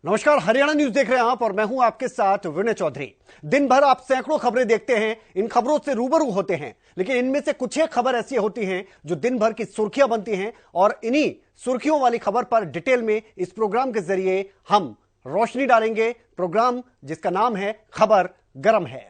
नमस्कार, हरियाणा न्यूज देख रहे हैं आप और मैं हूं आपके साथ विनय चौधरी। दिन भर आप सैकड़ों खबरें देखते हैं, इन खबरों से रूबरू होते हैं, लेकिन इनमें से कुछ एक खबर ऐसी होती हैं जो दिन भर की सुर्खियां बनती हैं और इन्हीं सुर्खियों वाली खबर पर डिटेल में इस प्रोग्राम के जरिए हम रोशनी डालेंगे। प्रोग्राम जिसका नाम है खबर गरम है।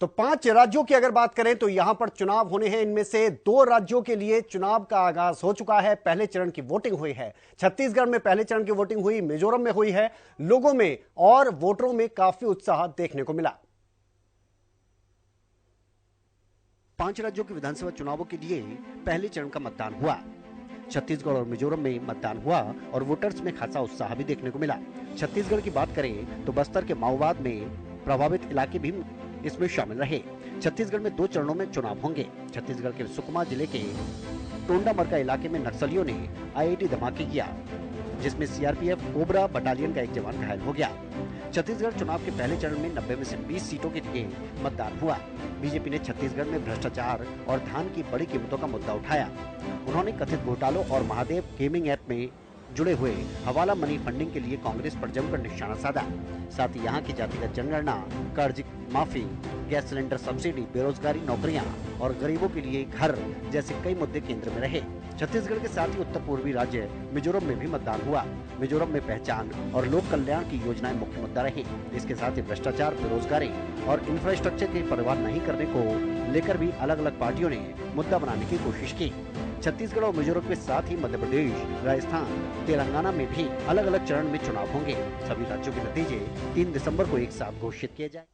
तो 5 राज्यों की अगर बात करें तो यहां पर चुनाव होने हैं। इनमें से 2 राज्यों के लिए चुनाव का आगाज हो चुका है। पहले चरण की वोटिंग हुई है। छत्तीसगढ़ में पहले चरण की वोटिंग हुई, मिजोरम में हुई है। लोगों में और वोटरों में काफी उत्साह देखने को मिला। 5 राज्यों के विधानसभा चुनावों के लिए पहले चरण का मतदान हुआ। छत्तीसगढ़ और मिजोरम में मतदान हुआ और वोटर्स में खासा उत्साह भी देखने को मिला। छत्तीसगढ़ की बात करें तो बस्तर के माओवाद में प्रभावित इलाके भी इसमें शामिल रहे। छत्तीसगढ़ में 2 चरणों में चुनाव होंगे। छत्तीसगढ़ के सुकमा जिले के टोंडामरका इलाके में नक्सलियों ने आईईडी धमाके किया, जिसमें सीआरपीएफ कोबरा बटालियन का एक जवान घायल हो गया। छत्तीसगढ़ चुनाव के पहले चरण में 90 में से 20 सीटों के लिए मतदान हुआ। बीजेपी ने छत्तीसगढ़ में भ्रष्टाचार और धान की बड़ी कीमतों का मुद्दा उठाया। उन्होंने कथित घोटालों और महादेव गेमिंग ऐप में जुड़े हुए हवाला मनी फंडिंग के लिए कांग्रेस पर जमकर निशाना साधा। साथ ही यहाँ की जातिगत जनगणना, कर्ज माफी, गैस सिलेंडर सब्सिडी, बेरोजगारी, नौकरियां और गरीबों के लिए घर जैसे कई मुद्दे केंद्र में रहे। छत्तीसगढ़ के साथ ही उत्तर पूर्वी राज्य मिजोरम में भी मतदान हुआ। मिजोरम में पहचान और लोक कल्याण की योजनाएं मुख्य मुद्दा रही। इसके साथ ही भ्रष्टाचार, बेरोजगारी और इंफ्रास्ट्रक्चर की परवाह नहीं करने को लेकर भी अलग अलग पार्टियों ने मुद्दा बनाने की कोशिश की। छत्तीसगढ़ और मिजोरम के साथ ही मध्य प्रदेश, राजस्थान, तेलंगाना में भी अलग अलग चरण में चुनाव होंगे। सभी राज्यों के नतीजे 3 दिसंबर को एक साथ घोषित किए जाए।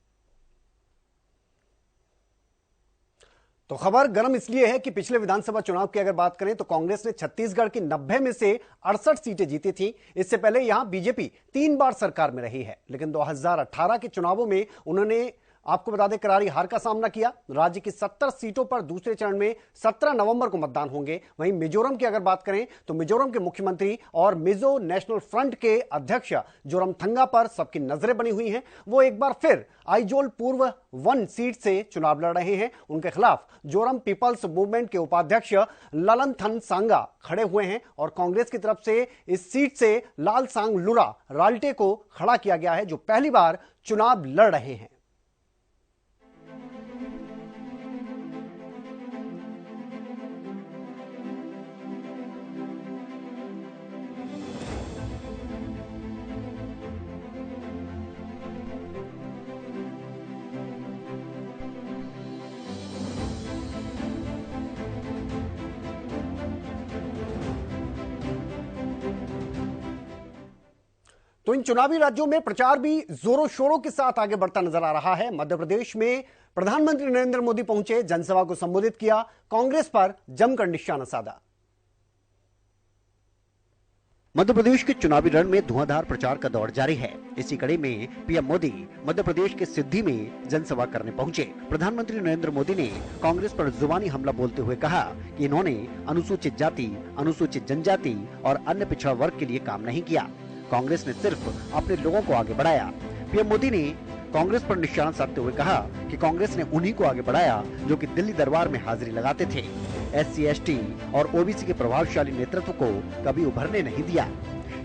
तो खबर गर्म इसलिए है कि पिछले विधानसभा चुनाव की अगर बात करें तो कांग्रेस ने छत्तीसगढ़ की 90 में से 68 सीटें जीती थी। इससे पहले यहां बीजेपी 3 बार सरकार में रही है, लेकिन 2018 के चुनावों में उन्होंने आपको बता दें करारी हार का सामना किया। राज्य की 70 सीटों पर दूसरे चरण में 17 नवंबर को मतदान होंगे। वहीं मिजोरम की अगर बात करें तो मिजोरम के मुख्यमंत्री और मिजो नेशनल फ्रंट के अध्यक्ष जोरमथंगा पर सबकी नजरें बनी हुई हैं। वो एक बार फिर आइजोल पूर्व 1 सीट से चुनाव लड़ रहे हैं। उनके खिलाफ जोरम पीपल्स मूवमेंट के उपाध्यक्ष ललनथन सांगा खड़े हुए हैं और कांग्रेस की तरफ से इस सीट से लाल सांग लुरा राल्टे को खड़ा किया गया है, जो पहली बार चुनाव लड़ रहे हैं। तो इन चुनावी राज्यों में प्रचार भी जोरों शोरों के साथ आगे बढ़ता नजर आ रहा है। मध्य प्रदेश में प्रधानमंत्री नरेंद्र मोदी पहुंचे, जनसभा को संबोधित किया, कांग्रेस पर जमकर निशाना साधा। मध्य प्रदेश के चुनावी रण में धुआंधार प्रचार का दौर जारी है। इसी कड़ी में पीएम मोदी मध्य प्रदेश के सिद्धि में जनसभा करने पहुंचे। प्रधानमंत्री नरेंद्र मोदी ने कांग्रेस पर जुबानी हमला बोलते हुए कहा कि इन्होंने अनुसूचित जाति, अनुसूचित जनजाति और अन्य पिछड़ा वर्ग के लिए काम नहीं किया। कांग्रेस ने सिर्फ अपने लोगों को आगे बढ़ाया। पीएम मोदी ने कांग्रेस पर निशाना साधते हुए कहा कि कांग्रेस ने उन्हीं को आगे बढ़ाया जो कि दिल्ली दरबार में हाजिरी लगाते थे। एससी, एसटी और ओबीसी के प्रभावशाली नेतृत्व को कभी उभरने नहीं दिया।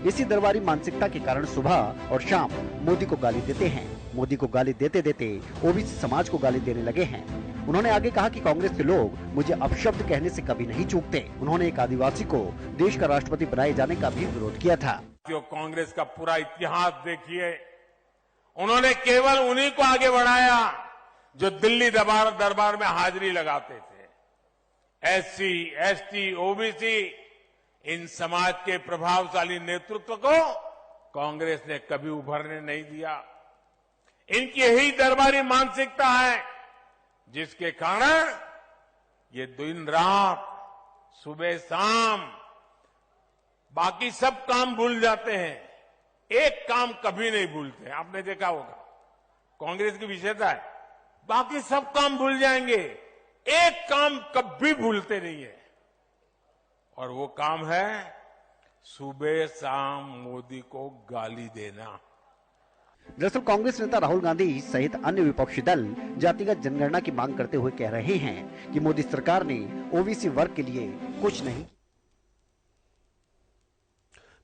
इसी दरबारी मानसिकता के कारण सुबह और शाम मोदी को गाली देते हैं। मोदी को गाली देते देते ओबीसी समाज को गाली देने लगे हैं। उन्होंने आगे कहा कि कांग्रेस के लोग मुझे अपशब्द कहने से कभी नहीं चूकते। उन्होंने एक आदिवासी को देश का राष्ट्रपति बनाए जाने का भी विरोध किया था। कांग्रेस का पूरा इतिहास देखिए, उन्होंने केवल उन्हीं को आगे बढ़ाया जो दिल्ली दरबार में हाजिरी लगाते थे। एससी, एसटी, ओबीसी, इन समाज के प्रभावशाली नेतृत्व को कांग्रेस ने कभी उभरने नहीं दिया। इनकी यही दरबारी मानसिकता है जिसके कारण ये दिन रात, सुबह शाम बाकी सब काम भूल जाते हैं, एक काम कभी नहीं भूलते। आपने देखा होगा, कांग्रेस की विशेषता है बाकी सब काम भूल जाएंगे, एक काम कभी भूलते नहीं है, और वो काम है सुबह शाम मोदी को गाली देना। दरअसल कांग्रेस नेता राहुल गांधी सहित अन्य विपक्षी दल जातिगत जनगणना की मांग करते हुए कह रहे हैं कि मोदी सरकार ने ओबीसी वर्ग के लिए कुछ नहीं।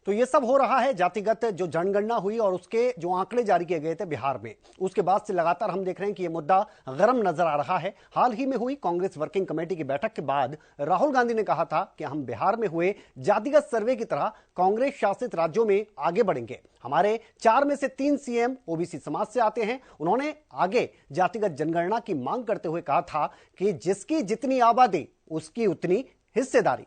तो ये सब हो रहा है जातिगत जो जनगणना हुई और उसके जो आंकड़े जारी किए गए थे बिहार में, उसके बाद से लगातार हम देख रहे हैं कि ये मुद्दा गर्म नजर आ रहा है। हाल ही में हुई कांग्रेस वर्किंग कमेटी की बैठक के बाद राहुल गांधी ने कहा था कि हम बिहार में हुए जातिगत सर्वे की तरह कांग्रेस शासित राज्यों में आगे बढ़ेंगे। हमारे 4 में से 3 सीएम ओबीसी समाज से आते हैं। उन्होंने आगे जातिगत जनगणना की मांग करते हुए कहा था कि जिसकी जितनी आबादी उसकी उतनी हिस्सेदारी।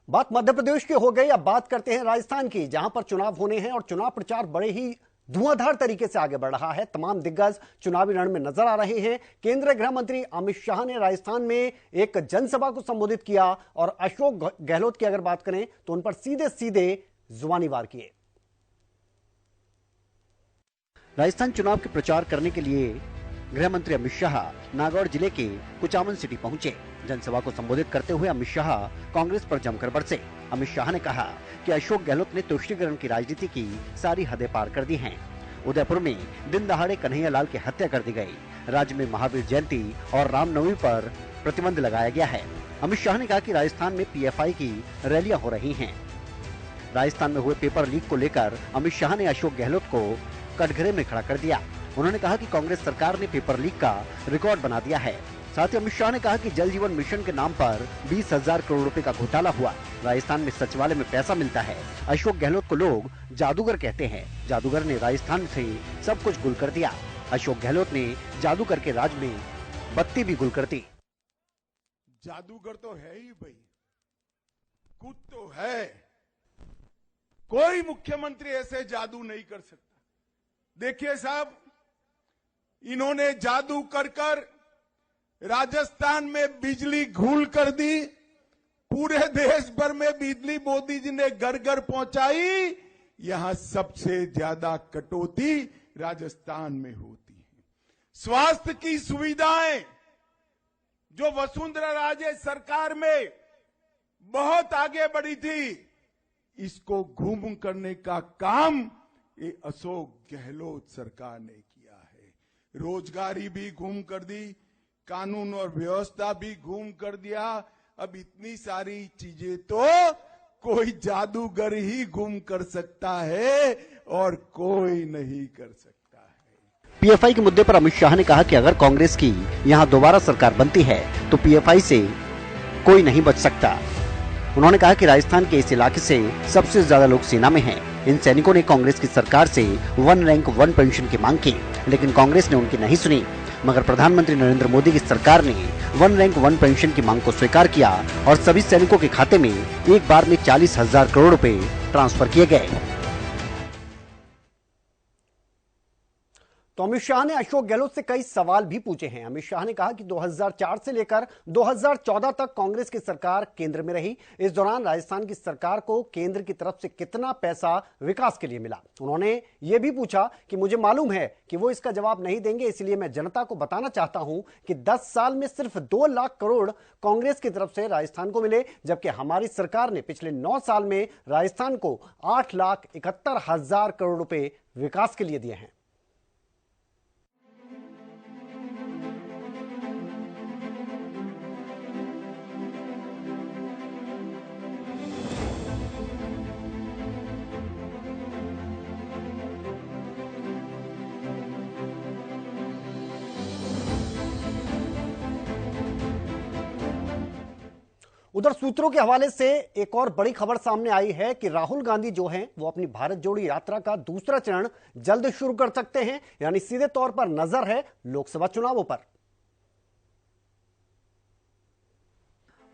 बात मध्य प्रदेश की हो गई, अब बात करते हैं राजस्थान की, जहां पर चुनाव होने हैं और चुनाव प्रचार बड़े ही धुआंधार तरीके से आगे बढ़ रहा है। तमाम दिग्गज चुनावी रण में नजर आ रहे हैं। केंद्रीय गृह मंत्री अमित शाह ने राजस्थान में एक जनसभा को संबोधित किया और अशोक गहलोत की अगर बात करें तो उन पर सीधे सीधे जुबानी वार किए। राजस्थान चुनाव के प्रचार करने के लिए गृह मंत्री अमित शाह नागौर जिले के कुचामन सिटी पहुंचे। जनसभा को संबोधित करते हुए अमित शाह कांग्रेस पर जमकर बरसे। अमित शाह ने कहा कि अशोक गहलोत ने तुष्टीकरण की राजनीति की सारी हदें पार कर दी हैं। उदयपुर में दिन दहाड़े कन्हैया लाल की हत्या कर दी गई। राज्य में महावीर जयंती और रामनवमी पर प्रतिबंध लगाया गया है। अमित शाह ने कहा कि राजस्थान में पीएफआई की रैलियां हो रही हैं। राजस्थान में हुए पेपर लीक को लेकर अमित शाह ने अशोक गहलोत को कटघरे में खड़ा कर दिया। उन्होंने कहा कि कांग्रेस सरकार ने पेपर लीक का रिकॉर्ड बना दिया है। साथ ही अमित शाह ने कहा कि जल जीवन मिशन के नाम पर 20,000 करोड़ रुपए का घोटाला हुआ। राजस्थान में सचिवालय में पैसा मिलता है। अशोक गहलोत को लोग जादूगर कहते हैं। जादूगर ने राजस्थान से सब कुछ गुल कर दिया। अशोक गहलोत ने जादूगर के राज में बत्ती भी गुल कर दी। जादूगर तो है ही भाई, कुछ तो है। कोई मुख्यमंत्री ऐसे जादू नहीं कर सकता। देखिए साहब, इन्होंने जादू कर राजस्थान में बिजली घूल कर दी। पूरे देश भर में बिजली मोदी जी ने घर घर पहुंचाई। यहां सबसे ज्यादा कटौती राजस्थान में होती है। स्वास्थ्य की सुविधाएं जो वसुंधरा राजे सरकार में बहुत आगे बढ़ी थी, इसको घूम करने का काम ये अशोक गहलोत सरकार ने किया है। रोजगारी भी घूम कर दी, कानून और व्यवस्था भी घूम कर दिया। अब इतनी सारी चीजें तो कोई जादूगर ही घूम कर सकता है और कोई नहीं कर सकता है। पीएफआई के मुद्दे पर अमित शाह ने कहा कि अगर कांग्रेस की यहां दोबारा सरकार बनती है तो पीएफआई से कोई नहीं बच सकता। उन्होंने कहा कि राजस्थान के इस इलाके से सबसे ज्यादा लोग सेना में हैं। इन सैनिकों ने कांग्रेस की सरकार से 1 रैंक 1 पेंशन की मांग की, लेकिन कांग्रेस ने उनकी नहीं सुनी। मगर प्रधानमंत्री नरेंद्र मोदी की सरकार ने 1 रैंक 1 पेंशन की मांग को स्वीकार किया और सभी सैनिकों के खाते में एक बार में 40,000 करोड़ रुपए ट्रांसफर किए गए। तो अमित शाह ने अशोक गहलोत से कई सवाल भी पूछे हैं। अमित शाह ने कहा कि 2004 से लेकर 2014 तक कांग्रेस की सरकार केंद्र में रही। इस दौरान राजस्थान की सरकार को केंद्र की तरफ से कितना पैसा विकास के लिए मिला। उन्होंने यह भी पूछा कि मुझे मालूम है कि वो इसका जवाब नहीं देंगे, इसलिए मैं जनता को बताना चाहता हूं कि 10 साल में सिर्फ 2 लाख करोड़ कांग्रेस की तरफ से राजस्थान को मिले, जबकि हमारी सरकार ने पिछले 9 साल में राजस्थान को 8,71,000 करोड़ रुपए विकास के लिए दिए हैं। उधर सूत्रों के हवाले से एक और बड़ी खबर सामने आई है कि राहुल गांधी जो हैं वो अपनी भारत जोड़ो यात्रा का दूसरा चरण जल्द शुरू कर सकते हैं। यानी सीधे तौर पर नजर है लोकसभा चुनावों पर।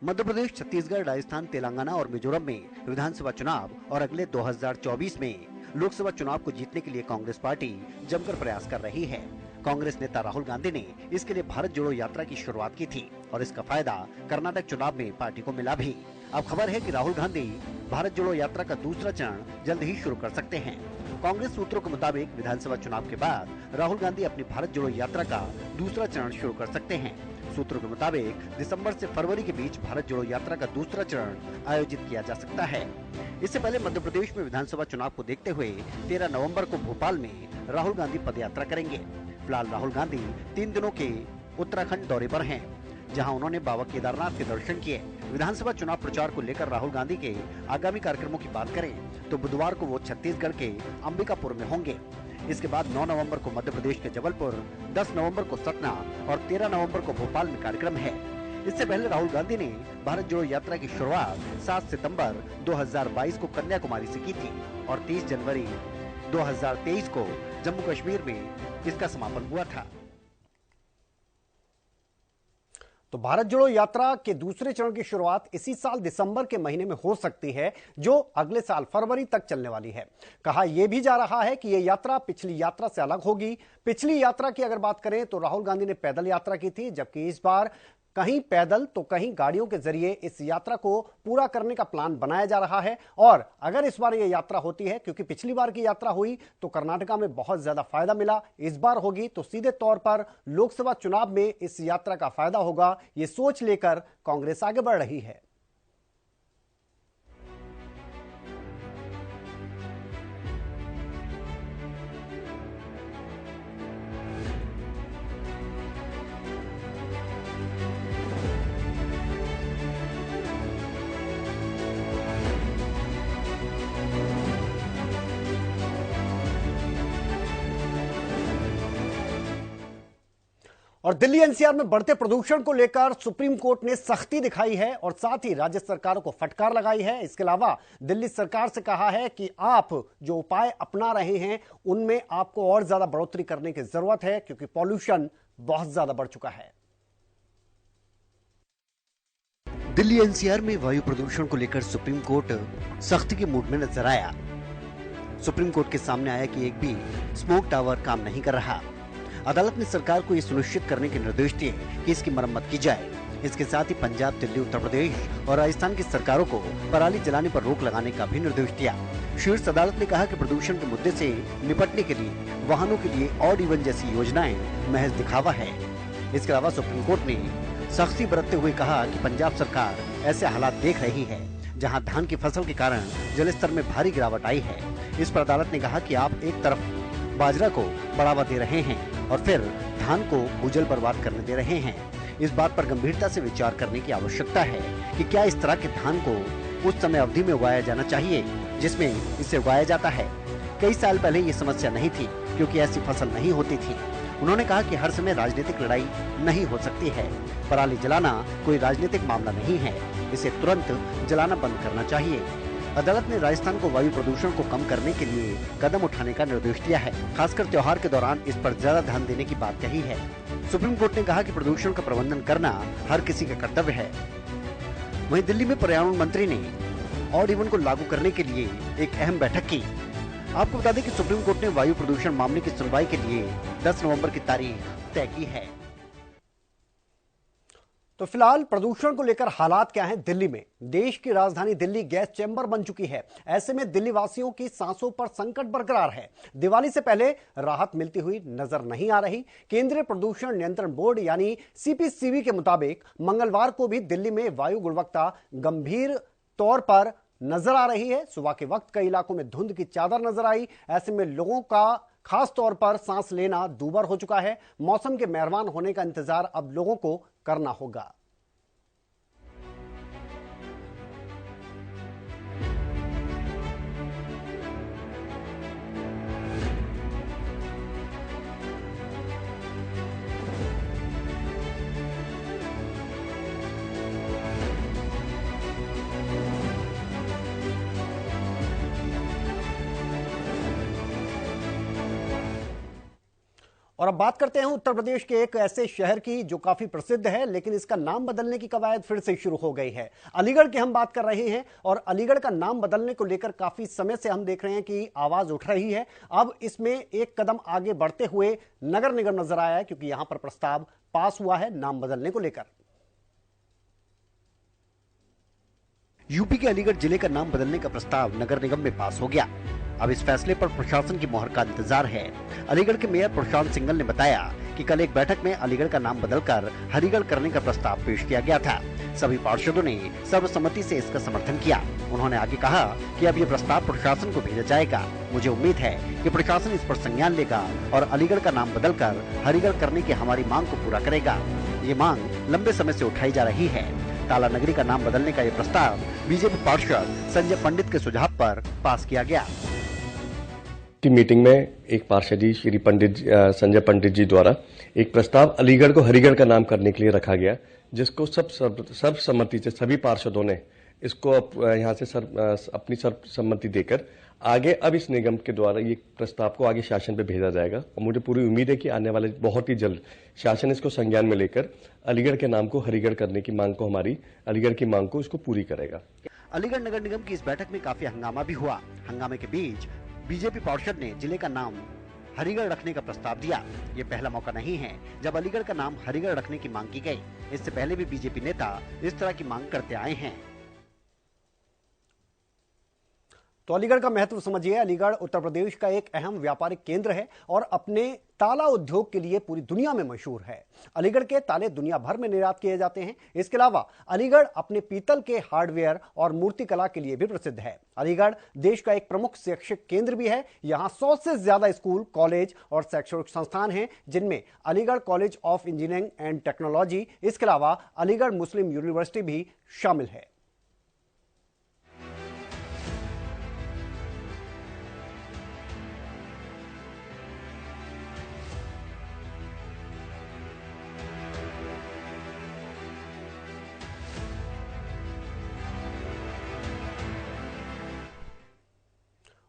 मध्य प्रदेश, छत्तीसगढ़, राजस्थान, तेलंगाना और मिजोरम में विधानसभा चुनाव और अगले 2024 में लोकसभा चुनाव को जीतने के लिए कांग्रेस पार्टी जमकर प्रयास कर रही है। कांग्रेस नेता राहुल गांधी ने इसके लिए भारत जोड़ो यात्रा की शुरुआत की थी और इसका फायदा कर्नाटक चुनाव में पार्टी को मिला भी। अब खबर है कि राहुल गांधी भारत जोड़ो यात्रा का दूसरा चरण जल्द ही शुरू कर सकते हैं। कांग्रेस सूत्रों के मुताबिक विधानसभा चुनाव के बाद राहुल गांधी अपनी भारत जोड़ो यात्रा का दूसरा चरण शुरू कर सकते हैं। सूत्रों के मुताबिक दिसंबर से फरवरी के बीच भारत जोड़ो यात्रा का दूसरा चरण आयोजित किया जा सकता है। इससे पहले मध्य प्रदेश में विधानसभा चुनाव को देखते हुए 13 नवंबर को भोपाल में राहुल गांधी पदयात्रा करेंगे। फिलहाल राहुल गांधी 3 दिनों के उत्तराखंड दौरे पर हैं, जहां उन्होंने बाबा केदारनाथ के दर्शन किए। विधानसभा चुनाव प्रचार को लेकर राहुल गांधी के आगामी कार्यक्रमों की बात करें तो बुधवार को वो छत्तीसगढ़ के अंबिकापुर में होंगे। इसके बाद 9 नवंबर को मध्य प्रदेश के जबलपुर, 10 नवंबर को सतना और 13 नवंबर को भोपाल में कार्यक्रम है। इससे पहले राहुल गांधी ने भारत जोड़ो यात्रा की शुरुआत 7 सितंबर 2022 को कन्याकुमारी से की थी और 30 जनवरी 2023 को जम्मू कश्मीर में इसका समापन हुआ था। तो भारत जोड़ो यात्रा के दूसरे चरण की शुरुआत इसी साल दिसंबर के महीने में हो सकती है, जो अगले साल फरवरी तक चलने वाली है। कहा यह भी जा रहा है कि यह यात्रा पिछली यात्रा से अलग होगी। पिछली यात्रा की अगर बात करें तो राहुल गांधी ने पैदल यात्रा की थी, जबकि इस बार कहीं पैदल तो कहीं गाड़ियों के जरिए इस यात्रा को पूरा करने का प्लान बनाया जा रहा है। और अगर इस बार यह यात्रा होती है, क्योंकि पिछली बार की यात्रा हुई तो कर्नाटका में बहुत ज्यादा फायदा मिला, इस बार होगी तो सीधे तौर पर लोकसभा चुनाव में इस यात्रा का फायदा होगा। ये सोच लेकर कांग्रेस आगे बढ़ रही है। और दिल्ली एनसीआर में बढ़ते प्रदूषण को लेकर सुप्रीम कोर्ट ने सख्ती दिखाई है और साथ ही राज्य सरकारों को फटकार लगाई है। इसके अलावा दिल्ली सरकार से कहा है कि आप जो उपाय अपना रहे हैं उनमें आपको और ज्यादा बढ़ोतरी करने की जरूरत है, क्योंकि पॉल्यूशन बहुत ज्यादा बढ़ चुका है। दिल्ली एनसीआर में वायु प्रदूषण को लेकर सुप्रीम कोर्ट सख्ती के मूड में नजर आया। सुप्रीम कोर्ट के सामने आया कि एक भी स्मोक टावर काम नहीं कर रहा। अदालत ने सरकार को यह सुनिश्चित करने के निर्देश दिए कि इसकी मरम्मत की जाए। इसके साथ ही पंजाब, दिल्ली, उत्तर प्रदेश और राजस्थान की सरकारों को पराली जलाने पर रोक लगाने का भी निर्देश दिया। शीर्ष अदालत ने कहा कि प्रदूषण के मुद्दे से निपटने के लिए वाहनों के लिए ऑड इवन जैसी योजनाएं महज दिखावा है। इसके अलावा सुप्रीम कोर्ट ने सख्ती बरतते हुए कहा कि पंजाब सरकार ऐसे हालात देख रही है जहां धान की फसल के कारण जलस्तर में भारी गिरावट आई है। इस पर अदालत ने कहा कि आप एक तरफ बाजरा को बढ़ावा दे रहे हैं और फिर धान को भूजल बर्बाद करने दे रहे हैं। इस बात पर गंभीरता से विचार करने की आवश्यकता है कि क्या इस तरह के धान को उस समय अवधि में उगाया जाना चाहिए जिसमें इसे उगाया जाता है। कई साल पहले ये समस्या नहीं थी, क्योंकि ऐसी फसल नहीं होती थी। उन्होंने कहा कि हर समय राजनीतिक लड़ाई नहीं हो सकती है। पराली जलाना कोई राजनीतिक मामला नहीं है, इसे तुरंत जलाना बंद करना चाहिए। अदालत ने राजस्थान को वायु प्रदूषण को कम करने के लिए कदम उठाने का निर्देश दिया है। खासकर त्योहार के दौरान इस पर ज्यादा ध्यान देने की बात कही है। सुप्रीम कोर्ट ने कहा कि प्रदूषण का प्रबंधन करना हर किसी का कर्तव्य है। वहीं दिल्ली में पर्यावरण मंत्री ने ऑड इवन को लागू करने के लिए एक अहम बैठक की। आपको बता दें कि सुप्रीम कोर्ट ने वायु प्रदूषण मामले की सुनवाई के लिए 10 नवंबर की तारीख तय की है। तो फिलहाल प्रदूषण को लेकर हालात क्या हैं दिल्ली में? देश की राजधानी दिल्ली गैस चैम्बर बन चुकी है। ऐसे में दिल्ली वासियों की सांसों पर संकट बरकरार है। दिवाली से पहले राहत मिलती हुई नजर नहीं आ रही। केंद्रीय प्रदूषण नियंत्रण बोर्ड यानी सीपीसीबी के मुताबिक मंगलवार को भी दिल्ली में वायु गुणवत्ता गंभीर तौर पर नजर आ रही है। सुबह के वक्त कई इलाकों में धुंध की चादर नजर आई। ऐसे में लोगों का खास तौर पर सांस लेना दूभर हो चुका है। मौसम के मेहरबान होने का इंतजार अब लोगों को करना होगा। और अब बात करते हैं उत्तर प्रदेश के एक ऐसे शहर की जो काफी प्रसिद्ध है, लेकिन इसका नाम बदलने की कवायद फिर से शुरू हो गई है। अलीगढ़ की हम बात कर रहे हैं और अलीगढ़ का नाम बदलने को लेकर काफी समय से हम देख रहे हैं कि आवाज उठ रही है। अब इसमें एक कदम आगे बढ़ते हुए नगर निगम नजर आया है, क्योंकि यहां पर प्रस्ताव पास हुआ है नाम बदलने को लेकर। यूपी के अलीगढ़ जिले का नाम बदलने का प्रस्ताव नगर निगम में पास हो गया। अब इस फैसले पर प्रशासन की मोहर का इंतजार है। अलीगढ़ के मेयर प्रशांत सिंघल ने बताया कि कल एक बैठक में अलीगढ़ का नाम बदलकर हरिगढ़ करने का प्रस्ताव पेश किया गया था। सभी पार्षदों ने सर्वसम्मति से इसका समर्थन किया। उन्होंने आगे कहा कि अब ये प्रस्ताव प्रशासन को भेजा जाएगा। मुझे उम्मीद है कि प्रशासन इस पर संज्ञान लेगा और अलीगढ़ का नाम बदलकर हरिगढ़ करने की हमारी मांग को पूरा करेगा। ये मांग लंबे समय से उठाई जा रही है। ताला नगरी का नाम बदलने का ये प्रस्ताव बीजेपी पार्षद संजय पंडित के सुझाव पर पास किया गया। की मीटिंग में एक पार्षद जी श्री संजय पंडित जी द्वारा एक प्रस्ताव अलीगढ़ को हरिगढ़ का नाम करने के लिए रखा गया, जिसको सर्वसम्मति से सभी पार्षदों ने इसको यहाँ से अपनी सर्वसम्मति देकर आगे अब इस निगम के द्वारा ये प्रस्ताव को आगे शासन पे भेजा जाएगा। और मुझे पूरी उम्मीद है कि आने वाले बहुत ही जल्द शासन इसको संज्ञान में लेकर अलीगढ़ के नाम को हरिगढ़ करने की मांग को, हमारी अलीगढ़ की मांग को इसको पूरी करेगा। अलीगढ़ नगर निगम की इस बैठक में काफी हंगामा भी हुआ। हंगामे के बीच बीजेपी पार्षद ने जिले का नाम हरिगढ़ रखने का प्रस्ताव दिया। ये पहला मौका नहीं है जब अलीगढ़ का नाम हरिगढ़ रखने की मांग की गई। इससे पहले भी बीजेपी नेता इस तरह की मांग करते आए हैं। तो अलीगढ़ का महत्व समझिए। अलीगढ़ उत्तर प्रदेश का एक अहम व्यापारिक केंद्र है और अपने ताला उद्योग के लिए पूरी दुनिया में मशहूर है। अलीगढ़ के ताले दुनिया भर में निर्यात किए जाते हैं। इसके अलावा अलीगढ़ अपने पीतल के हार्डवेयर और मूर्तिकला के लिए भी प्रसिद्ध है। अलीगढ़ देश का एक प्रमुख शैक्षिक केंद्र भी है। यहाँ 100 से ज्यादा स्कूल, कॉलेज और शैक्षणिक संस्थान हैं, जिनमें Aligarh college of engineering and technology, इसके अलावा अलीगढ़ मुस्लिम यूनिवर्सिटी भी शामिल है।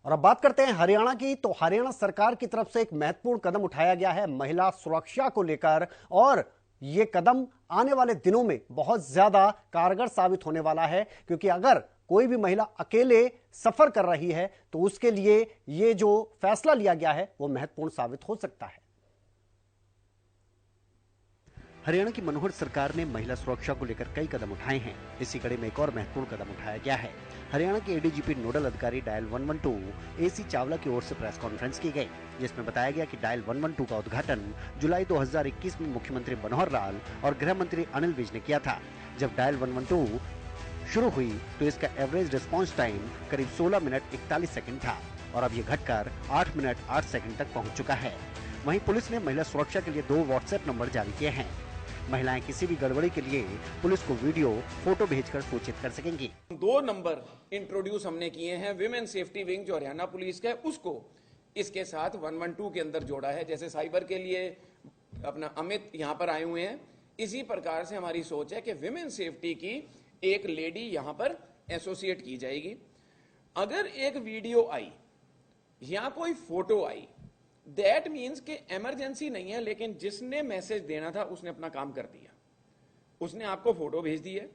और अब बात करते हैं हरियाणा की। तो हरियाणा सरकार की तरफ से एक महत्वपूर्ण कदम उठाया गया है महिला सुरक्षा को लेकर, और यह कदम आने वाले दिनों में बहुत ज्यादा कारगर साबित होने वाला है, क्योंकि अगर कोई भी महिला अकेले सफर कर रही है तो उसके लिए यह जो फैसला लिया गया है वो महत्वपूर्ण साबित हो सकता है। हरियाणा की मनोहर सरकार ने महिला सुरक्षा को लेकर कई कदम उठाए हैं। इसी कड़ी में एक और महत्वपूर्ण कदम उठाया गया है। हरियाणा के एडीजीपी नोडल अधिकारी डायल 112 एसी चावला की ओर से प्रेस कॉन्फ्रेंस की गई, जिसमें बताया गया कि डायल 112 का उद्घाटन जुलाई 2021 में मुख्यमंत्री मनोहर लाल और गृह मंत्री अनिल विज ने किया था। जब डायल 112 शुरू हुई तो इसका एवरेज रिस्पॉन्स टाइम करीब 16 मिनट 41 सेकंड था और अब यह घटकर 8 मिनट 8 सेकंड तक पहुंच चुका है। वहीं पुलिस ने महिला सुरक्षा के लिए 2 व्हाट्सएप नंबर जारी किए हैं। महिलाएं किसी भी गड़बड़ी के लिए पुलिस को वीडियो, फोटो भेजकर सूचित कर सकेंगी। 2 नंबर इंट्रोड्यूस हमने किए हैं। विमेन सेफ्टी विंग जो हरियाणा पुलिस का है उसको इसके साथ 112 के अंदर जोड़ा है। जैसे साइबर के लिए अपना अमित यहाँ पर आए हुए हैं, इसी प्रकार से हमारी सोच है कि विमेन सेफ्टी की एक लेडी यहाँ पर एसोसिएट की जाएगी। अगर एक वीडियो आई या कोई फोटो आई, दैट मीन्स कि इमरजेंसी नहीं है, लेकिन जिसने मैसेज देना था उसने अपना काम कर दिया। उसने आपको फोटो भेज दी है,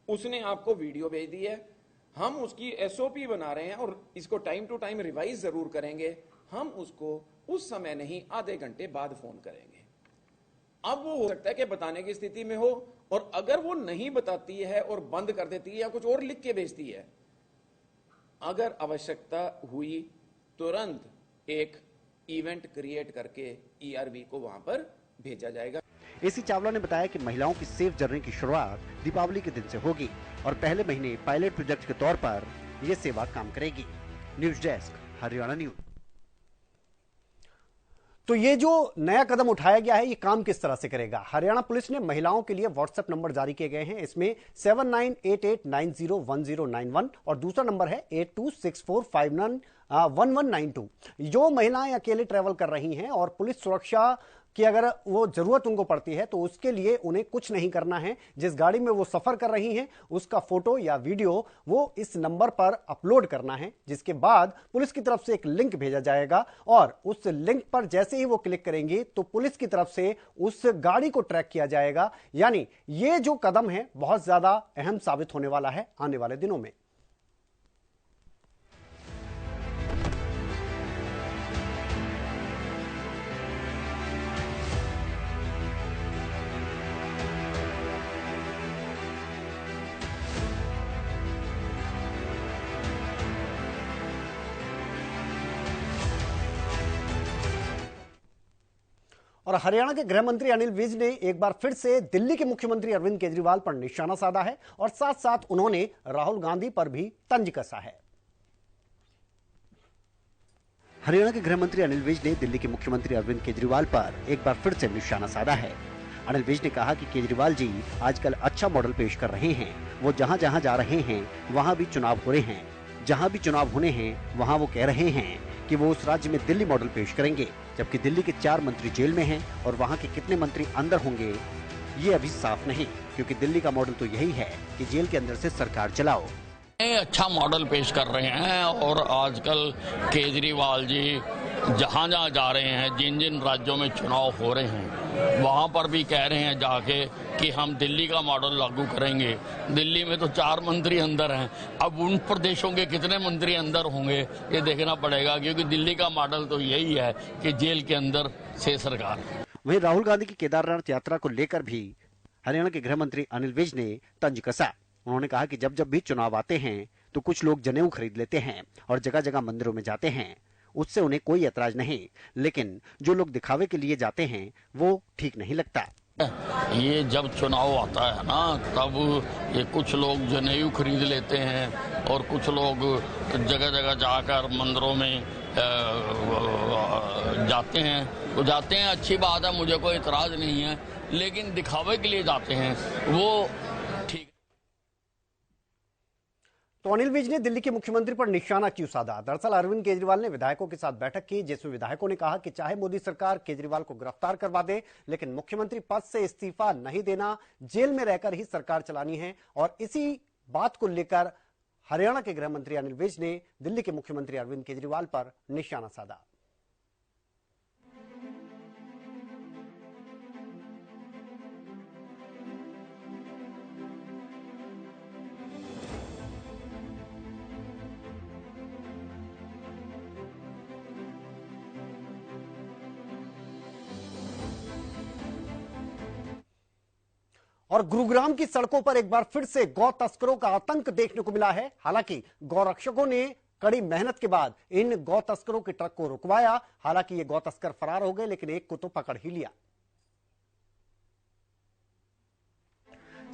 उसने आपको वीडियो भेज दी है। हम उसकी एसओपी बना रहे हैं और इसको टाइम टू टाइम रिवाइज जरूर करेंगे। हम उसको उस समय नहीं, आधे घंटे बाद फोन करेंगे। अब वो हो सकता है कि बताने की स्थिति में हो, और अगर वो नहीं बताती है और बंद कर देती है या कुछ और लिख के भेजती है, अगर आवश्यकता हुई तुरंत एक इवेंट क्रिएट करके ईआरबी को वहां पर भेजा जाएगा। एसी चावला ने बताया कि महिलाओं की सेफ जर्नी की शुरुआत दीपावली के दिन से होगी और पहले महीने पायलट प्रोजेक्ट के तौर पर यह सेवा काम करेगी। News desk, Haryana news. तो ये जो नया कदम उठाया गया है ये काम किस तरह से करेगा? हरियाणा पुलिस ने महिलाओं के लिए व्हाट्सएप नंबर जारी किए गए हैं। इसमें 7988901091 और दूसरा नंबर है 8264591192। जो महिलाएं अकेले ट्रैवल कर रही हैं और पुलिस सुरक्षा कि अगर वो जरूरत उनको पड़ती है तो उसके लिए उन्हें कुछ नहीं करना है। जिस गाड़ी में वो सफर कर रही हैं उसका फोटो या वीडियो वो इस नंबर पर अपलोड करना है, जिसके बाद पुलिस की तरफ से एक लिंक भेजा जाएगा और उस लिंक पर जैसे ही वो क्लिक करेंगे तो पुलिस की तरफ से उस गाड़ी को ट्रैक किया जाएगा। यानी ये जो कदम है बहुत ज्यादा अहम साबित होने वाला है आने वाले दिनों में। और हरियाणा के गृह मंत्री अनिल विज ने एक बार फिर से दिल्ली के मुख्यमंत्री अरविंद केजरीवाल पर निशाना साधा है और साथ साथ उन्होंने राहुल गांधी पर भी तंज कसा है। हरियाणा के गृह मंत्री अनिल विज ने दिल्ली के मुख्यमंत्री अरविंद केजरीवाल पर एक बार फिर से निशाना साधा है। अनिल विज ने कहा कि केजरीवाल जी आजकल अच्छा मॉडल पेश कर रहे हैं। वो जहां जहां जा रहे हैं वहां भी चुनाव हो रहे हैं, जहां भी चुनाव होने हैं वहां वो कह रहे हैं कि वो उस राज्य में दिल्ली मॉडल पेश करेंगे, जबकि दिल्ली के 4 मंत्री जेल में हैं और वहां के कितने मंत्री अंदर होंगे ये अभी साफ नहीं, क्योंकि दिल्ली का मॉडल तो यही है कि जेल के अंदर से सरकार चलाओ। अच्छा मॉडल पेश कर रहे हैं और आजकल केजरीवाल जी जहां जहां जा रहे हैं, जिन जिन राज्यों में चुनाव हो रहे हैं वहां पर भी कह रहे हैं जाके कि हम दिल्ली का मॉडल लागू करेंगे। दिल्ली में तो 4 मंत्री अंदर हैं, अब उन प्रदेशों के कितने मंत्री अंदर होंगे ये देखना पड़ेगा, क्योंकि दिल्ली का मॉडल तो यही है कि जेल के अंदर से सरकार। वहीं राहुल गांधी की केदारनाथ यात्रा को लेकर भी हरियाणा के गृह मंत्री अनिल विज ने तंज कसा। उन्होंने कहा कि जब जब भी चुनाव आते हैं तो कुछ लोग जनेऊ खरीद लेते हैं और जगह जगह मंदिरों में जाते हैं, उससे उन्हें कोई ऐतराज नहीं, लेकिन जो लोग दिखावे के लिए जाते हैं वो ठीक नहीं लगता। ये जब चुनाव आता है ना तब ये कुछ लोग जनेऊ खरीद लेते हैं और कुछ लोग जगह जगह जाकर मंदिरों में जाते हैं। अच्छी बात है, मुझे कोई इतराज नहीं है, लेकिन दिखावे के लिए जाते हैं वो ठीक। तो अनिल विज ने दिल्ली के मुख्यमंत्री पर निशाना क्यों साधा? दरअसल अरविंद केजरीवाल ने विधायकों के साथ बैठक की, जिसमें विधायकों ने कहा कि चाहे मोदी सरकार केजरीवाल को गिरफ्तार करवा दे, लेकिन मुख्यमंत्री पद से इस्तीफा नहीं देना, जेल में रहकर ही सरकार चलानी है। और इसी बात को लेकर हरियाणा के गृह मंत्री अनिल विज ने दिल्ली के मुख्यमंत्री अरविंद केजरीवाल पर निशाना साधा। और गुरुग्राम की सड़कों पर एक बार फिर से गौ तस्करों का आतंक देखने को मिला है। हालांकि गौ रक्षकों ने कड़ी मेहनत के बाद इन गौ तस्करों के ट्रक को रुकवाया। हालांकि ये गौ तस्कर फरार हो गए, लेकिन एक को तो पकड़ ही लिया।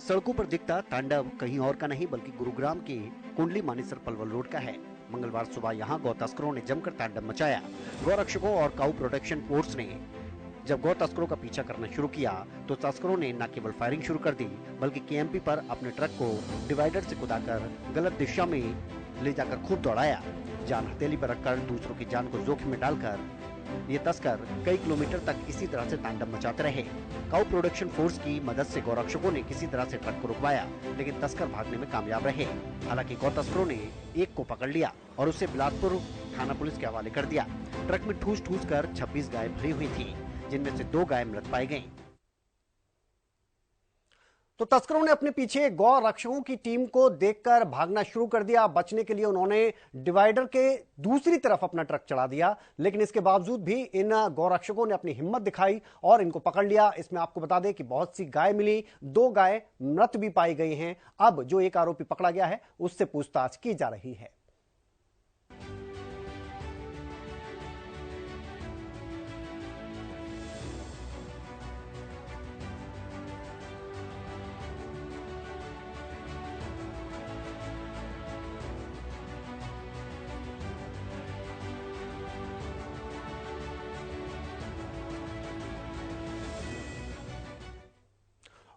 सड़कों पर दिखता तांडव कहीं और का नहीं बल्कि गुरुग्राम के कुंडली मानेसर पलवल रोड का है। मंगलवार सुबह यहां गौ तस्करों ने जमकर तांडव मचाया। गौ रक्षकों और काऊ प्रोटेक्शन फोर्स ने जब गौ तस्करों का पीछा करना शुरू किया तो तस्करों ने न केवल फायरिंग शुरू कर दी बल्कि केएमपी पर अपने ट्रक को डिवाइडर से कुदाकर गलत दिशा में ले जाकर खूब दौड़ाया। जान हथेली पर रखकर दूसरों की जान को जोखिम में डालकर ये तस्कर कई किलोमीटर तक इसी तरह से तांडव मचाते रहे। काऊ प्रोडक्शन फोर्स की मदद से गौरक्षकों ने किसी तरह से ट्रक को रुकवाया, लेकिन तस्कर भागने में कामयाब रहे। हालांकि गौ तस्करों ने एक को पकड़ लिया और उसे बिलासपुर थाना पुलिस के हवाले कर दिया। ट्रक में ठूस ठूस कर 26 गाय भरी हुई थी, जिनमें से 2 गाय मृत पाई गईं। तो तस्करों ने अपने पीछे गौ रक्षकों की टीम को देखकर भागना शुरू कर दिया। बचने के लिए उन्होंने डिवाइडर के दूसरी तरफ अपना ट्रक चढ़ा दिया, लेकिन इसके बावजूद भी इन गौ रक्षकों ने अपनी हिम्मत दिखाई और इनको पकड़ लिया। इसमें आपको बता दें कि बहुत सी गाय मिली, 2 गाय मृत भी पाई गई हैं। अब जो एक आरोपी पकड़ा गया है उससे पूछताछ की जा रही है।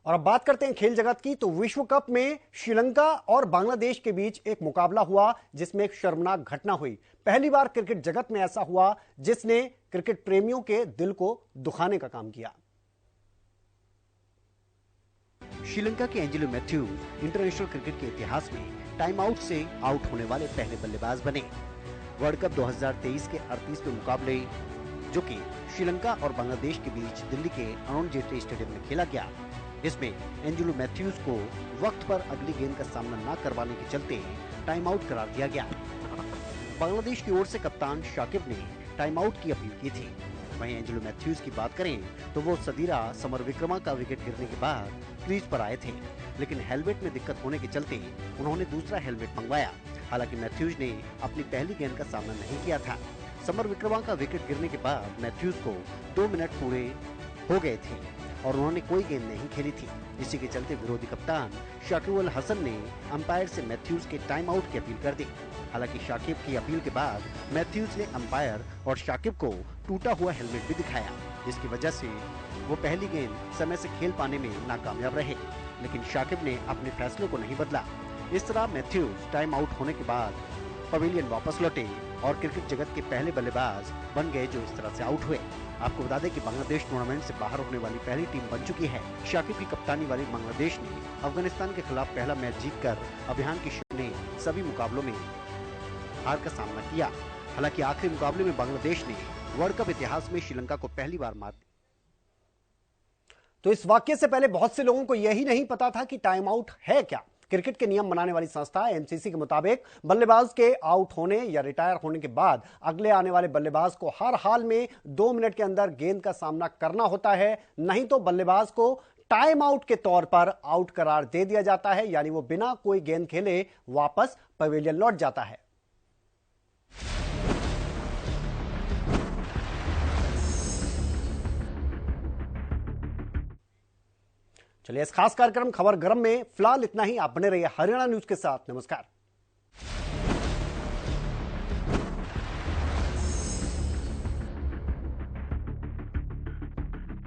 और अब बात करते हैं खेल जगत की। तो विश्व कप में श्रीलंका और बांग्लादेश के बीच एक मुकाबला हुआ जिसमें एक शर्मनाक घटना हुई। पहली बार क्रिकेट जगत में ऐसा हुआ जिसने क्रिकेट प्रेमियों के दिल को दुखाने का काम किया। श्रीलंका के एंजेलो मैथ्यूज इंटरनेशनल क्रिकेट के इतिहास में टाइम आउट से आउट होने वाले पहले बल्लेबाज बने। वर्ल्ड कप 2023 के 38वें मुकाबले जो कि श्रीलंका और बांग्लादेश के बीच दिल्ली के अरुण जेटली स्टेडियम में खेला गया, इसमें एंजेलो मैथ्यूज को वक्त पर अगली गेंद का सामना न करवाने के चलते टाइम आउट करार दिया गया। बांग्लादेश की ओर से कप्तान शाकिब ने टाइम आउट की अपील की थी। वहीं एंजेलो मैथ्यूज की बात करें तो वो सदीरा समरविक्रमा का विकेट गिरने के बाद क्रीज पर आए थे, लेकिन हेलमेट में दिक्कत होने के चलते उन्होंने दूसरा हेलमेट मंगवाया। हालांकि मैथ्यूज ने अपनी पहली गेंद का सामना नहीं किया था। समरविक्रमा का विकेट गिरने के बाद मैथ्यूज को 2 मिनट पूरे हो गए थे और उन्होंने कोई गेंद नहीं खेली थी। इसी के चलते विरोधी कप्तान शाकिब अल हसन ने अंपायर से मैथ्यूज के टाइम आउट की अपील कर दी। हालांकि शाकिब की अपील के बाद मैथ्यूज ने अंपायर और शाकिब को टूटा हुआ हेलमेट भी दिखाया, जिसकी वजह से वो पहली गेंद समय से खेल पाने में नाकामयाब रहे। लेकिन शाकिब ने अपने फैसले को नहीं बदला। इस तरह मैथ्यूज टाइम आउट होने के बाद पवेलियन वापस लौटे और क्रिकेट जगत के पहले बल्लेबाज बन गए जो इस तरह से आउट हुए। आपको बता दें कि बांग्लादेश टूर्नामेंट से बाहर होने वाली पहली टीम बन चुकी है। शाकिब की कप्तानी वाली बांग्लादेश ने अफगानिस्तान के खिलाफ पहला मैच जीतकर अभियान की शुरू ने सभी मुकाबलों में हार का सामना किया। हालांकि आखिरी मुकाबले में बांग्लादेश ने वर्ल्ड कप इतिहास में श्रीलंका को पहली बार मात दी। तो इस वाक्य से पहले बहुत से लोगों को यही नहीं पता था कि टाइम आउट है क्या। क्रिकेट के नियम बनाने वाली संस्था एमसीसी के मुताबिक बल्लेबाज के आउट होने या रिटायर होने के बाद अगले आने वाले बल्लेबाज को हर हाल में 2 मिनट के अंदर गेंद का सामना करना होता है, नहीं तो बल्लेबाज को टाइम आउट के तौर पर आउट करार दे दिया जाता है, यानी वो बिना कोई गेंद खेले वापस पवेलियन लौट जाता है। चलिए, इस खास कार्यक्रम खबर गरम में फिलहाल इतना ही। आप बने रहिए हरियाणा न्यूज के साथ। नमस्कार।